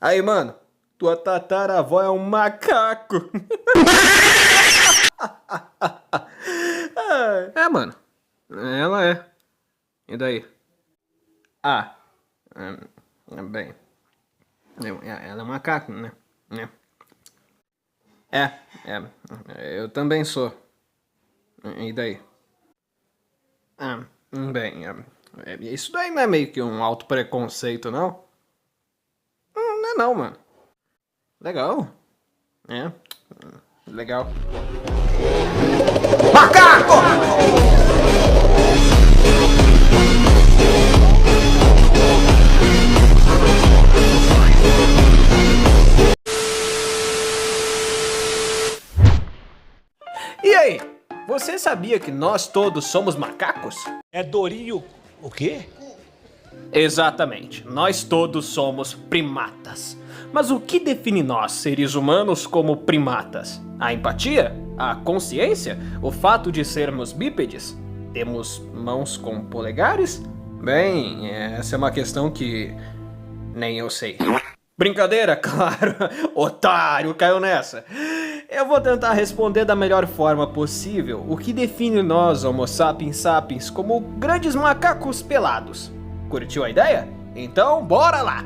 Aí, mano, tua tataravó é um macaco. É, mano, ela é. E daí? Ah, bem, ela é um macaco, né? É, eu também sou. E daí? Ah, bem, isso daí não é meio que um autopreconceito, não? Não é não, mano. Legal. É, legal. Macaco! E aí, você sabia que nós todos somos macacos? É Dorinho o quê? Exatamente, nós todos somos primatas. Mas o que define nós, seres humanos, como primatas? A empatia? A consciência? O fato de sermos bípedes? Temos mãos com polegares? Bem, essa é uma questão que nem eu sei. Brincadeira, claro. Otário, caiu nessa. Eu vou tentar responder da melhor forma possível o que define nós, Homo sapiens sapiens, como grandes macacos pelados. Curtiu a ideia? Então, bora lá!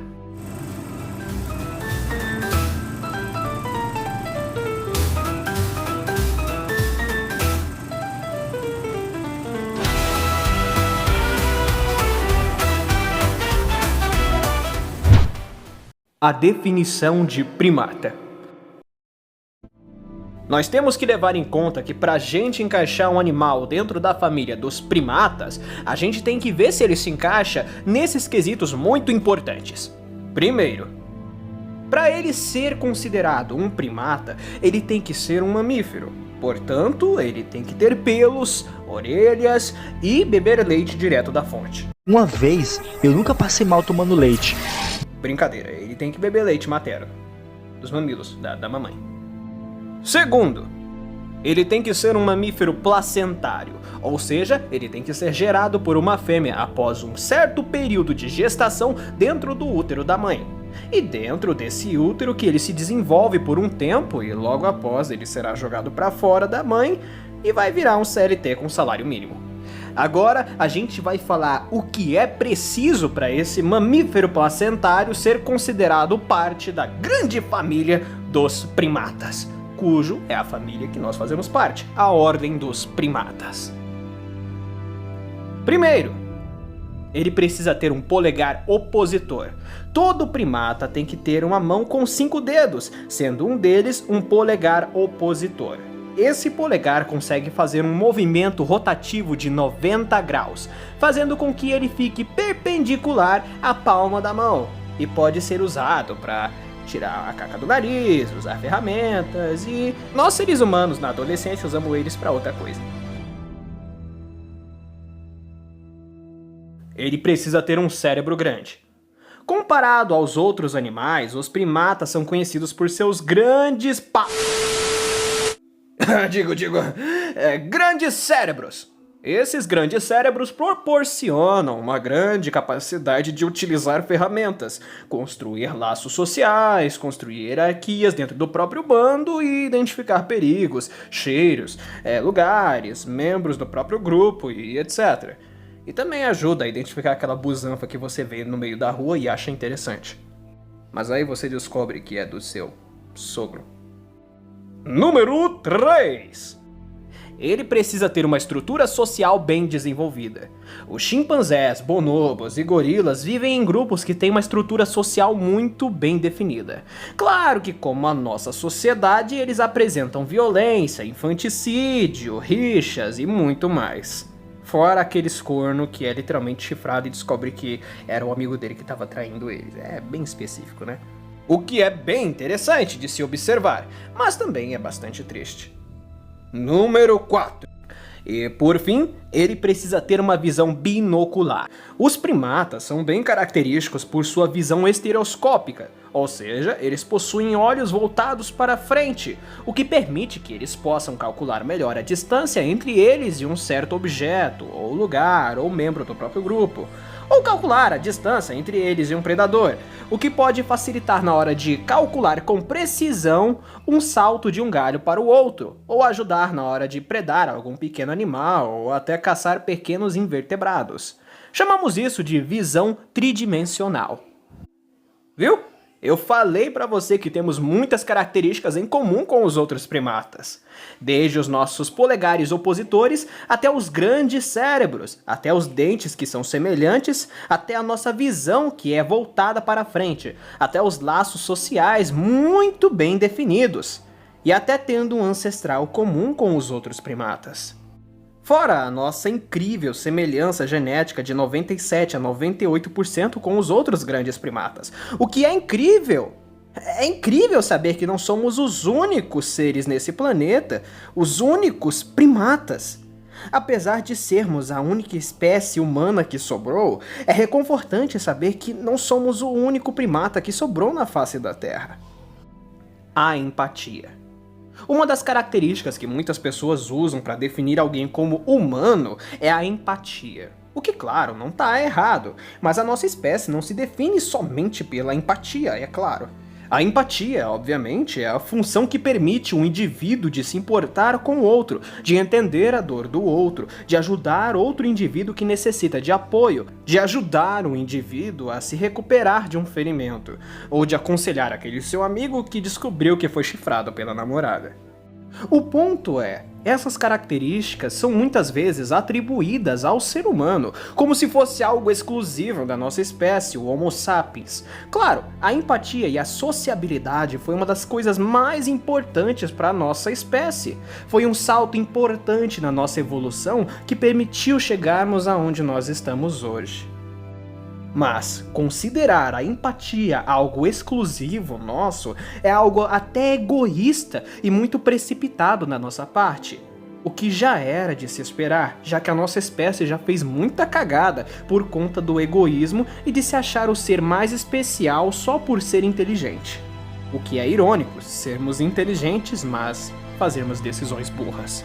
A definição de primata. Nós temos que levar em conta que pra gente encaixar um animal dentro da família dos primatas, a gente tem que ver se ele se encaixa nesses quesitos muito importantes. Primeiro, para ele ser considerado um primata, ele tem que ser um mamífero. Portanto, ele tem que ter pelos, orelhas e beber leite direto da fonte. Uma vez, eu nunca passei mal tomando leite. Brincadeira, ele tem que beber leite materno, dos mamilos, da mamãe. Segundo, ele tem que ser um mamífero placentário, ou seja, ele tem que ser gerado por uma fêmea após um certo período de gestação dentro do útero da mãe. E dentro desse útero que ele se desenvolve por um tempo e logo após ele será jogado para fora da mãe e vai virar um CLT com salário mínimo. Agora a gente vai falar o que é preciso para esse mamífero placentário ser considerado parte da grande família dos primatas, cujo é a família que nós fazemos parte, a ordem dos primatas. Primeiro, ele precisa ter um polegar opositor. Todo primata tem que ter uma mão com 5 dedos, sendo um deles um polegar opositor. Esse polegar consegue fazer um movimento rotativo de 90 graus, fazendo com que ele fique perpendicular à palma da mão, e pode ser usado para tirar a caca do nariz, usar ferramentas, e nós seres humanos na adolescência usamos eles para outra coisa. Ele precisa ter um cérebro grande. Comparado aos outros animais, os primatas são conhecidos por seus grandes grandes cérebros. Esses grandes cérebros proporcionam uma grande capacidade de utilizar ferramentas, construir laços sociais, construir hierarquias dentro do próprio bando e identificar perigos, cheiros, lugares, membros do próprio grupo e etc. E também ajuda a identificar aquela busanfa que você vê no meio da rua e acha interessante. Mas aí você descobre que é do seu sogro. Número 3. Ele precisa ter uma estrutura social bem desenvolvida. Os chimpanzés, bonobos e gorilas vivem em grupos que têm uma estrutura social muito bem definida. Claro que, como a nossa sociedade, eles apresentam violência, infanticídio, rixas e muito mais. Fora aqueles corno que é literalmente chifrado e descobre que era o amigo dele que estava traindo ele. É bem específico, né? O que é bem interessante de se observar, mas também é bastante triste. Número 4. E por fim, ele precisa ter uma visão binocular. Os primatas são bem característicos por sua visão estereoscópica, ou seja, eles possuem olhos voltados para frente, o que permite que eles possam calcular melhor a distância entre eles e um certo objeto, ou lugar, ou membro do próprio grupo. ou calcular a distância entre eles e um predador, o que pode facilitar na hora de calcular com precisão um salto de um galho para o outro, ou ajudar na hora de predar algum pequeno animal ou até caçar pequenos invertebrados. Chamamos isso de visão tridimensional. Viu? Eu falei pra você que temos muitas características em comum com os outros primatas. Desde os nossos polegares opositores, até os grandes cérebros, até os dentes que são semelhantes, até a nossa visão que é voltada para frente, até os laços sociais muito bem definidos, e até tendo um ancestral comum com os outros primatas. Fora a nossa incrível semelhança genética de 97 a 98% com os outros grandes primatas. O que é incrível! É incrível saber que não somos os únicos seres nesse planeta, os únicos primatas. Apesar de sermos a única espécie humana que sobrou, é reconfortante saber que não somos o único primata que sobrou na face da Terra. A empatia. Uma das características que muitas pessoas usam para definir alguém como humano é a empatia. O que, claro, não está errado, mas a nossa espécie não se define somente pela empatia, é claro. A empatia, obviamente, é a função que permite um indivíduo de se importar com o outro, de entender a dor do outro, de ajudar outro indivíduo que necessita de apoio, de ajudar um indivíduo a se recuperar de um ferimento, ou de aconselhar aquele seu amigo que descobriu que foi chifrado pela namorada. O ponto é, essas características são muitas vezes atribuídas ao ser humano, como se fosse algo exclusivo da nossa espécie, o Homo sapiens. Claro, a empatia e a sociabilidade foi uma das coisas mais importantes para a nossa espécie. Foi um salto importante na nossa evolução que permitiu chegarmos aonde nós estamos hoje. Mas considerar a empatia algo exclusivo nosso é algo até egoísta e muito precipitado na nossa parte. O que já era de se esperar, já que a nossa espécie já fez muita cagada por conta do egoísmo e de se achar o ser mais especial só por ser inteligente. O que é irônico, sermos inteligentes, mas fazermos decisões burras.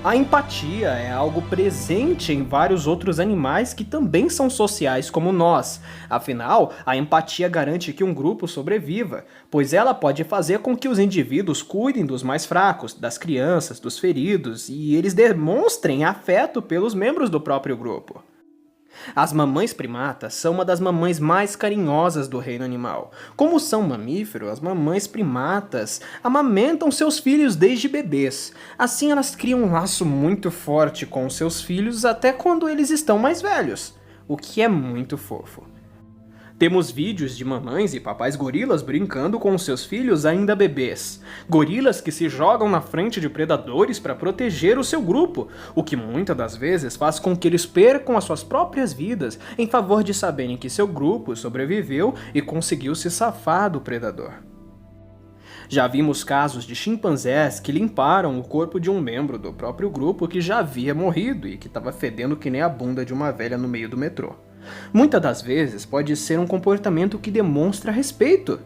A empatia é algo presente em vários outros animais que também são sociais como nós. Afinal, a empatia garante que um grupo sobreviva, pois ela pode fazer com que os indivíduos cuidem dos mais fracos, das crianças, dos feridos, e eles demonstrem afeto pelos membros do próprio grupo. As mamães primatas são uma das mamães mais carinhosas do reino animal. Como são mamíferos, as mamães primatas amamentam seus filhos desde bebês. Assim elas criam um laço muito forte com seus filhos até quando eles estão mais velhos, o que é muito fofo. Temos vídeos de mamães e papais gorilas brincando com seus filhos ainda bebês. Gorilas que se jogam na frente de predadores para proteger o seu grupo, o que muitas das vezes faz com que eles percam as suas próprias vidas em favor de saberem que seu grupo sobreviveu e conseguiu se safar do predador. Já vimos casos de chimpanzés que limparam o corpo de um membro do próprio grupo que já havia morrido e que estava fedendo que nem a bunda de uma velha no meio do metrô. Muitas das vezes pode ser um comportamento que demonstra respeito,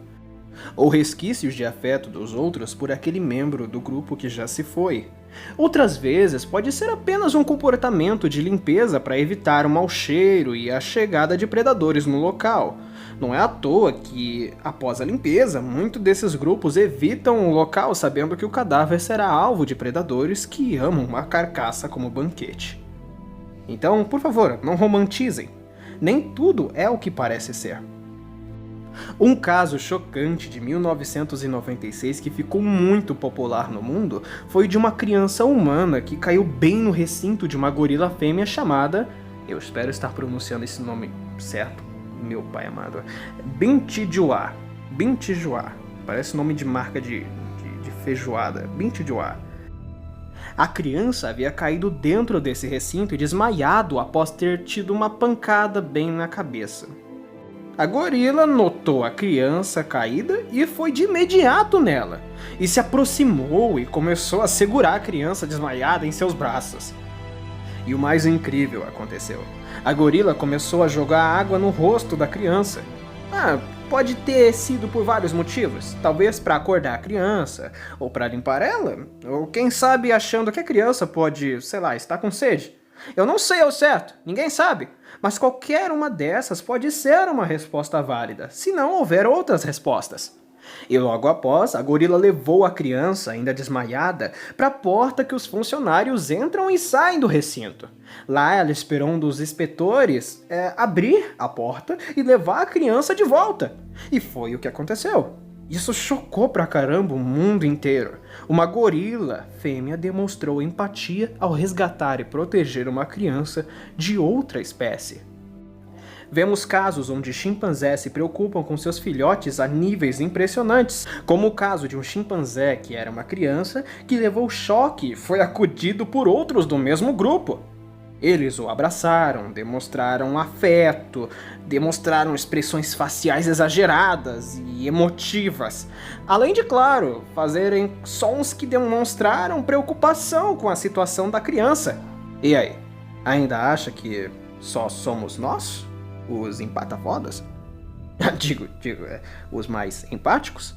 ou resquícios de afeto dos outros por aquele membro do grupo que já se foi. Outras vezes pode ser apenas um comportamento de limpeza para evitar o mau cheiro e a chegada de predadores no local. Não é à toa que, após a limpeza, muitos desses grupos evitam o local sabendo que o cadáver será alvo de predadores que amam uma carcaça como banquete. Então, por favor, não romantizem. Nem tudo é o que parece ser. Um caso chocante de 1996 que ficou muito popular no mundo foi de uma criança humana que caiu bem no recinto de uma gorila fêmea chamada, eu espero estar pronunciando esse nome certo, meu pai amado, Bintijuá. Bintijuá. Parece nome de marca de feijoada. Bintijuá. A criança havia caído dentro desse recinto e desmaiado após ter tido uma pancada bem na cabeça. A gorila notou a criança caída e foi de imediato nela, e se aproximou e começou a segurar a criança desmaiada em seus braços. E o mais incrível aconteceu. A gorila começou a jogar água no rosto da criança. Pode ter sido por vários motivos, talvez para acordar a criança, ou para limpar ela, ou quem sabe achando que a criança pode, sei lá, estar com sede. Eu não sei ao certo, ninguém sabe, mas qualquer uma dessas pode ser uma resposta válida, se não houver outras respostas. E logo após, a gorila levou a criança, ainda desmaiada, para a porta que os funcionários entram e saem do recinto. Lá ela esperou um dos inspetores abrir a porta e levar a criança de volta. E foi o que aconteceu. Isso chocou pra caramba o mundo inteiro. Uma gorila fêmea demonstrou empatia ao resgatar e proteger uma criança de outra espécie. Vemos casos onde chimpanzés se preocupam com seus filhotes a níveis impressionantes, como o caso de um chimpanzé que era uma criança que levou choque e foi acudido por outros do mesmo grupo. Eles o abraçaram, demonstraram afeto, demonstraram expressões faciais exageradas e emotivas, além de, claro, fazerem sons que demonstraram preocupação com a situação da criança. E aí, ainda acha que só somos nós, os empatafodas? Os mais empáticos?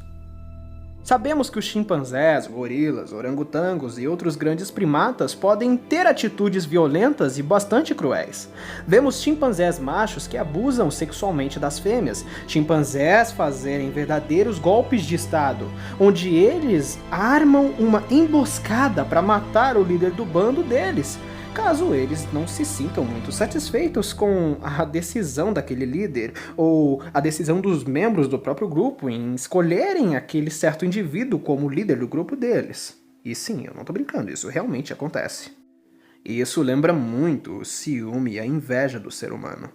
Sabemos que os chimpanzés, gorilas, orangotangos e outros grandes primatas podem ter atitudes violentas e bastante cruéis. Vemos chimpanzés machos que abusam sexualmente das fêmeas, chimpanzés fazerem verdadeiros golpes de estado, onde eles armam uma emboscada para matar o líder do bando deles, caso eles não se sintam muito satisfeitos com a decisão daquele líder, ou a decisão dos membros do próprio grupo em escolherem aquele certo indivíduo como líder do grupo deles. E sim, eu não tô brincando, isso realmente acontece. E isso lembra muito o ciúme e a inveja do ser humano.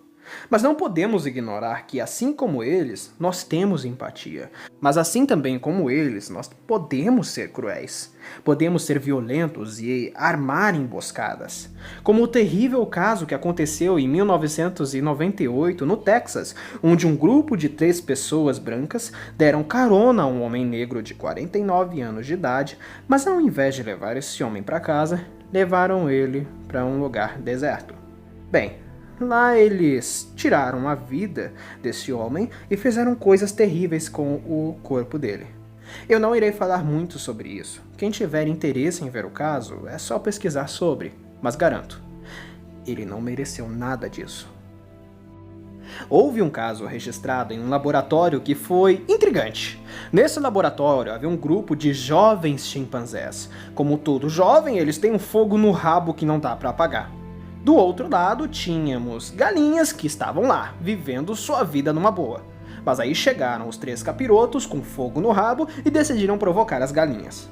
Mas não podemos ignorar que, assim como eles, nós temos empatia. Mas assim também como eles, nós podemos ser cruéis. Podemos ser violentos e armar emboscadas. Como o terrível caso que aconteceu em 1998 no Texas, onde um grupo de 3 pessoas brancas deram carona a um homem negro de 49 anos de idade, mas ao invés de levar esse homem para casa, levaram ele para um lugar deserto. Bem, lá eles tiraram a vida desse homem e fizeram coisas terríveis com o corpo dele. Eu não irei falar muito sobre isso. Quem tiver interesse em ver o caso, é só pesquisar sobre, mas garanto, ele não mereceu nada disso. Houve um caso registrado em um laboratório que foi intrigante. Nesse laboratório havia um grupo de jovens chimpanzés. Como todo jovem, eles têm um fogo no rabo que não dá para apagar. Do outro lado, tínhamos galinhas que estavam lá, vivendo sua vida numa boa. Mas aí chegaram os 3 capirotos com fogo no rabo e decidiram provocar as galinhas.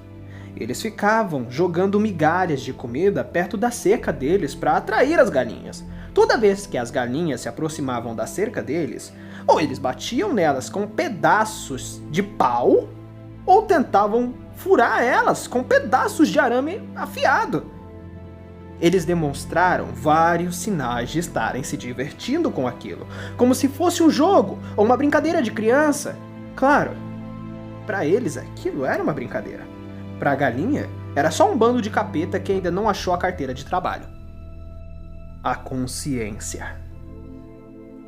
Eles ficavam jogando migalhas de comida perto da cerca deles para atrair as galinhas. Toda vez que as galinhas se aproximavam da cerca deles, ou eles batiam nelas com pedaços de pau, ou tentavam furar elas com pedaços de arame afiado. Eles demonstraram vários sinais de estarem se divertindo com aquilo, como se fosse um jogo ou uma brincadeira de criança. Claro, para eles aquilo era uma brincadeira. Para a galinha, era só um bando de capeta que ainda não achou a carteira de trabalho. A consciência.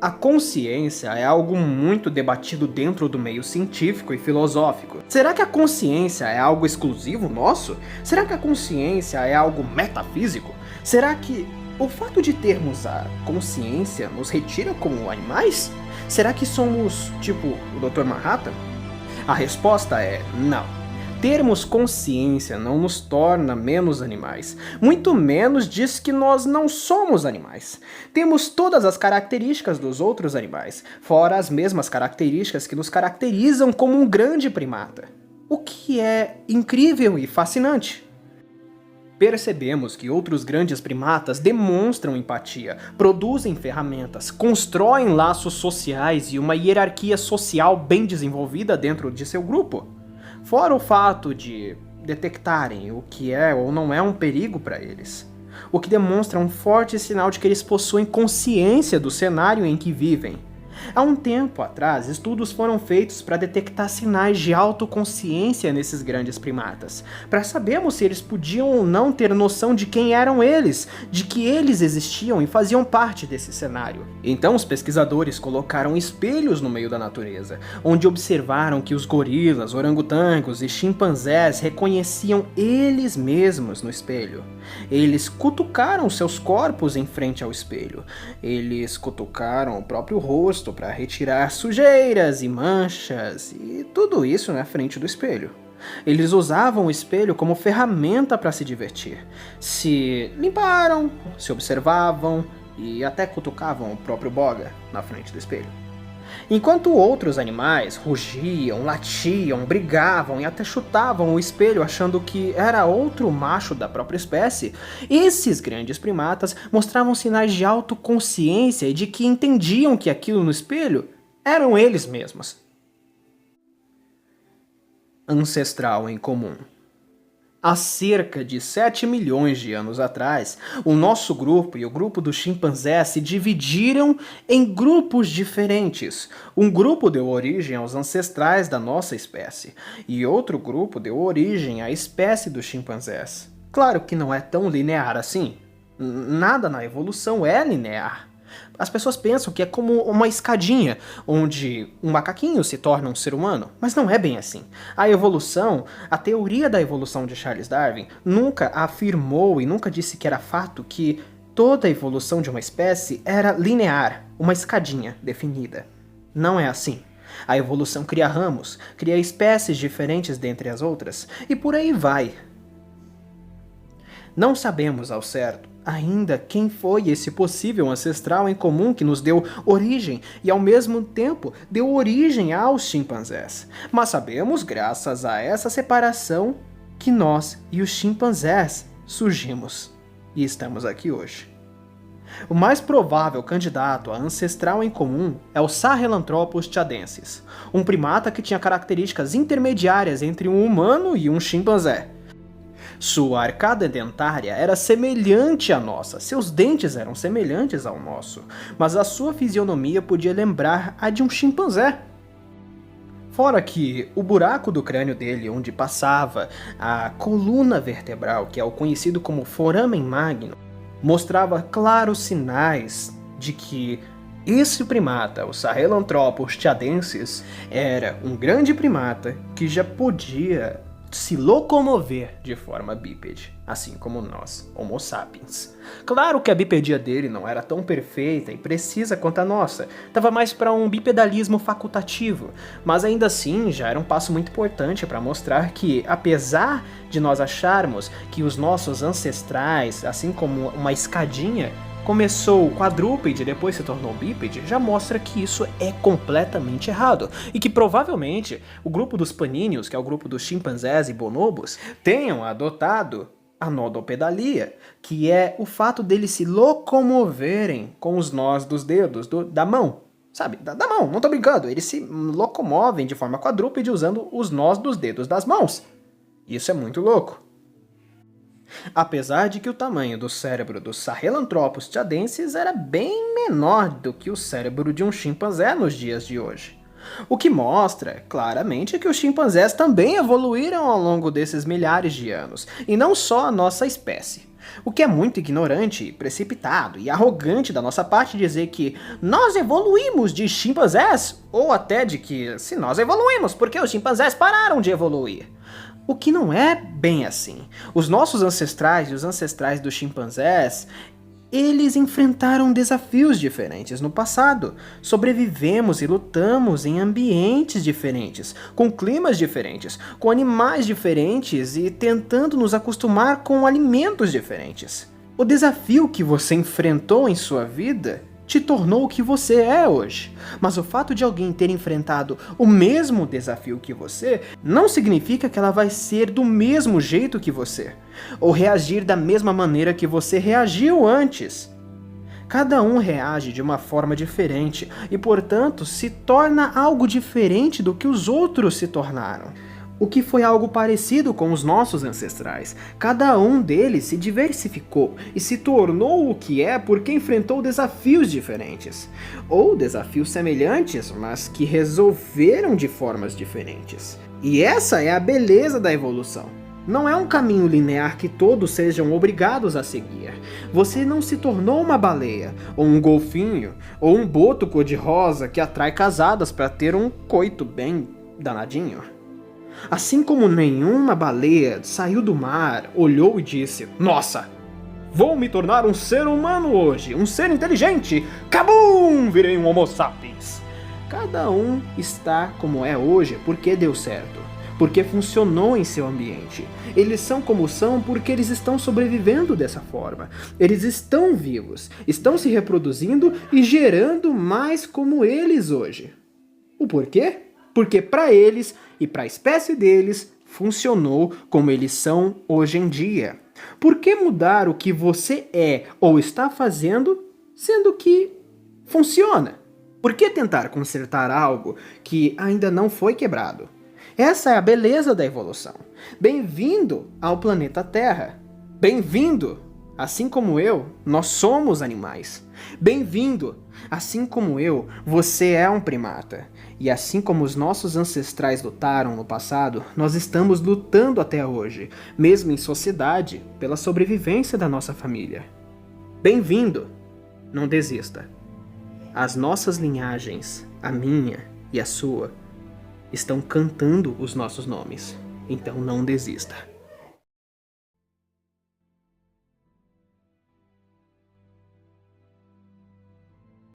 A consciência é algo muito debatido dentro do meio científico e filosófico. Será que a consciência é algo exclusivo nosso? Será que a consciência é algo metafísico? Será que o fato de termos a consciência nos retira como animais? Será que somos, tipo, o Dr. Manhattan? A resposta é não. Termos consciência não nos torna menos animais, muito menos diz que nós não somos animais. Temos todas as características dos outros animais, fora as mesmas características que nos caracterizam como um grande primata. O que é incrível e fascinante. Percebemos que outros grandes primatas demonstram empatia, produzem ferramentas, constroem laços sociais e uma hierarquia social bem desenvolvida dentro de seu grupo. Fora o fato de detectarem o que é ou não é um perigo para eles, o que demonstra um forte sinal de que eles possuem consciência do cenário em que vivem. Há um tempo atrás, estudos foram feitos para detectar sinais de autoconsciência nesses grandes primatas, para sabermos se eles podiam ou não ter noção de quem eram eles, de que eles existiam e faziam parte desse cenário. Então os pesquisadores colocaram espelhos no meio da natureza, onde observaram que os gorilas, orangotangos e chimpanzés reconheciam eles mesmos no espelho. Eles cutucaram seus corpos em frente ao espelho. Eles cutucaram o próprio rosto para retirar sujeiras e manchas e tudo isso na frente do espelho. Eles usavam o espelho como ferramenta para se divertir. Se limparam, se observavam e até cutucavam o próprio boga na frente do espelho. Enquanto outros animais rugiam, latiam, brigavam e até chutavam o espelho achando que era outro macho da própria espécie, esses grandes primatas mostravam sinais de autoconsciência e de que entendiam que aquilo no espelho eram eles mesmos. Ancestral em comum. Há cerca de 7 milhões de anos atrás, o nosso grupo e o grupo dos chimpanzés se dividiram em grupos diferentes. Um grupo deu origem aos ancestrais da nossa espécie, e outro grupo deu origem à espécie dos chimpanzés. Claro que não é tão linear assim. Nada na evolução é linear. As pessoas pensam que é como uma escadinha, onde um macaquinho se torna um ser humano, mas não é bem assim. A evolução, a teoria da evolução de Charles Darwin, nunca afirmou e nunca disse que era fato que toda a evolução de uma espécie era linear, uma escadinha definida. Não é assim. A evolução cria ramos, cria espécies diferentes dentre as outras, e por aí vai. Não sabemos ao certo ainda quem foi esse possível ancestral em comum que nos deu origem e ao mesmo tempo deu origem aos chimpanzés. Mas sabemos, graças a essa separação, que nós e os chimpanzés surgimos e estamos aqui hoje. O mais provável candidato a ancestral em comum é o Sahelanthropus tchadensis, um primata que tinha características intermediárias entre um humano e um chimpanzé. Sua arcada dentária era semelhante à nossa, seus dentes eram semelhantes ao nosso, mas a sua fisionomia podia lembrar a de um chimpanzé. Fora que o buraco do crânio dele, onde passava a coluna vertebral, que é o conhecido como foramen magnum, mostrava claros sinais de que esse primata, o Sahelanthropus tchadensis, era um grande primata que já podia se locomover de forma bípede, assim como nós, Homo sapiens. Claro que a bipedia dele não era tão perfeita e precisa quanto a nossa, estava mais para um bipedalismo facultativo, mas ainda assim já era um passo muito importante para mostrar que, apesar de nós acharmos que os nossos ancestrais, assim como uma escadinha, começou quadrúpede e depois se tornou bípede, já mostra que isso é completamente errado. E que provavelmente o grupo dos paníneos, que é o grupo dos chimpanzés e bonobos, tenham adotado a nodopedalia, que é o fato deles se locomoverem com os nós dos dedos, da mão. Sabe, da mão, não tô brincando, eles se locomovem de forma quadrúpede usando os nós dos dedos das mãos. Isso é muito louco. Apesar de que o tamanho do cérebro do Sahelanthropus tchadensis era bem menor do que o cérebro de um chimpanzé nos dias de hoje. O que mostra, claramente, que os chimpanzés também evoluíram ao longo desses milhares de anos, e não só a nossa espécie. O que é muito ignorante, precipitado e arrogante da nossa parte dizer que nós evoluímos de chimpanzés, ou até de que se nós evoluímos porque os chimpanzés pararam de evoluir. O que não é bem assim. Os nossos ancestrais e os ancestrais dos chimpanzés, eles enfrentaram desafios diferentes no passado. Sobrevivemos e lutamos em ambientes diferentes, com climas diferentes, com animais diferentes e tentando nos acostumar com alimentos diferentes. O desafio que você enfrentou em sua vida te tornou o que você é hoje. Mas o fato de alguém ter enfrentado o mesmo desafio que você não significa que ela vai ser do mesmo jeito que você, ou reagir da mesma maneira que você reagiu antes. Cada um reage de uma forma diferente e, portanto, se torna algo diferente do que os outros se tornaram. o que foi algo parecido com os nossos ancestrais. Cada um deles se diversificou e se tornou o que é porque enfrentou desafios diferentes. Ou desafios semelhantes, mas que resolveram de formas diferentes. E essa é a beleza da evolução. Não é um caminho linear que todos sejam obrigados a seguir. Você não se tornou uma baleia, ou um golfinho, ou um boto cor-de-rosa que atrai casadas para ter um coito bem danadinho. Assim como nenhuma baleia saiu do mar, olhou e disse: "Nossa, vou me tornar um ser humano hoje, um ser inteligente! Cabum! Virei um Homo sapiens!" Cada um está como é hoje porque deu certo. Porque funcionou em seu ambiente. Eles são como são porque eles estão sobrevivendo dessa forma. Eles estão vivos, estão se reproduzindo e gerando mais como eles hoje. O porquê? Porque para eles e para a espécie deles funcionou como eles são hoje em dia. Por que mudar o que você é ou está fazendo, sendo que funciona? Por que tentar consertar algo que ainda não foi quebrado? Essa é a beleza da evolução. Bem-vindo ao planeta Terra. Bem-vindo! Assim como eu, nós somos animais. Bem-vindo! Assim como eu, você é um primata. E assim como os nossos ancestrais lutaram no passado, nós estamos lutando até hoje, mesmo em sociedade, pela sobrevivência da nossa família. Bem-vindo! Não desista. As nossas linhagens, a minha e a sua, estão cantando os nossos nomes. Então não desista.